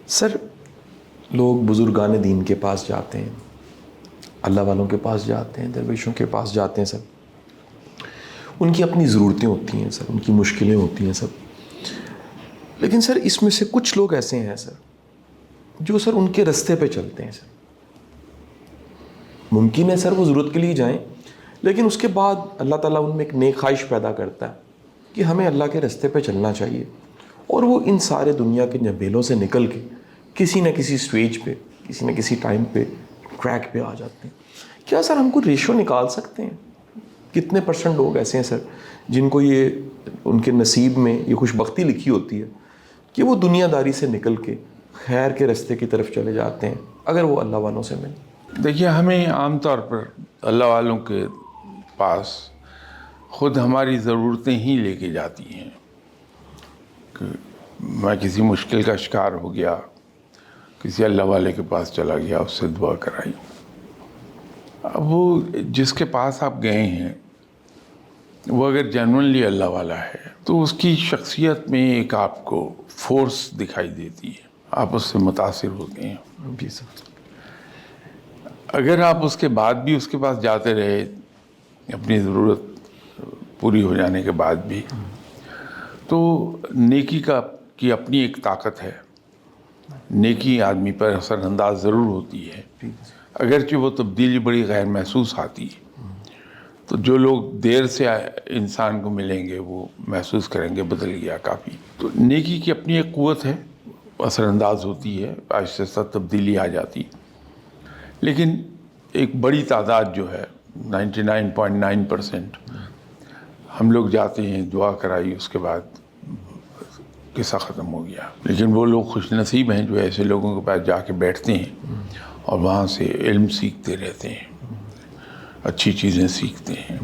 سر لوگ بزرگان دین کے پاس جاتے ہیں، اللہ والوں کے پاس جاتے ہیں، درویشوں کے پاس جاتے ہیں سر. ان کی اپنی ضرورتیں ہوتی ہیں سر، ان کی مشکلیں ہوتی ہیں سر. لیکن سر اس میں سے کچھ لوگ ایسے ہیں سر جو سر ان کے رستے پہ چلتے ہیں سر. ممکن ہے سر وہ ضرورت کے لیے جائیں، لیکن اس کے بعد اللہ تعالیٰ ان میں ایک نیک خواہش پیدا کرتا ہے کہ ہمیں اللہ کے رستے پہ چلنا چاہیے، اور وہ ان سارے دنیا کے جھمیلوں سے نکل کے کسی نہ کسی سٹیج پہ، کسی نہ کسی ٹائم پہ ٹریک پہ آ جاتے ہیں. کیا سر ہم کو ریشو نکال سکتے ہیں کتنے % لوگ ایسے ہیں سر جن کو یہ ان کے نصیب میں یہ خوش بختی لکھی ہوتی ہے کہ وہ دنیا داری سے نکل کے خیر کے رستے کی طرف چلے جاتے ہیں اگر وہ اللہ والوں سے ملیں؟ دیکھیے، ہمیں عام طور پر اللہ والوں کے پاس خود ہماری ضرورتیں ہی لے کے جاتی ہیں. کہ میں کسی مشکل کا شکار ہو گیا، کسی اللہ والے کے پاس چلا گیا، اس سے دعا کرائی. اب وہ جس کے پاس آپ گئے ہیں وہ اگر جینوئنلی اللہ والا ہے تو اس کی شخصیت میں ایک آپ کو فورس دکھائی دیتی ہے، آپ اس سے متاثر ہوتے ہیں. جی سر. اگر آپ اس کے بعد بھی اس کے پاس جاتے رہے اپنی ضرورت پوری ہو جانے کے بعد بھی، تو نیکی کی اپنی ایک طاقت ہے. نیکی آدمی پر اثر انداز ضرور ہوتی ہے، اگرچہ وہ تبدیلی بڑی غیر محسوس آتی ہے. تو جو لوگ دیر سے انسان کو ملیں گے وہ محسوس کریں گے بدل گیا کافی. تو نیکی کی اپنی ایک قوت ہے، اثر انداز ہوتی ہے، آہستہ آہستہ تبدیلی آ جاتی. لیکن ایک بڑی تعداد جو ہے 99.9%، ہم لوگ جاتے ہیں، دعا کرائی، اس کے بعد قصہ ختم ہو گیا. لیکن وہ لوگ خوش نصیب ہیں جو ایسے لوگوں کے پاس جا کے بیٹھتے ہیں اور وہاں سے علم سیکھتے رہتے ہیں، اچھی چیزیں سیکھتے ہیں.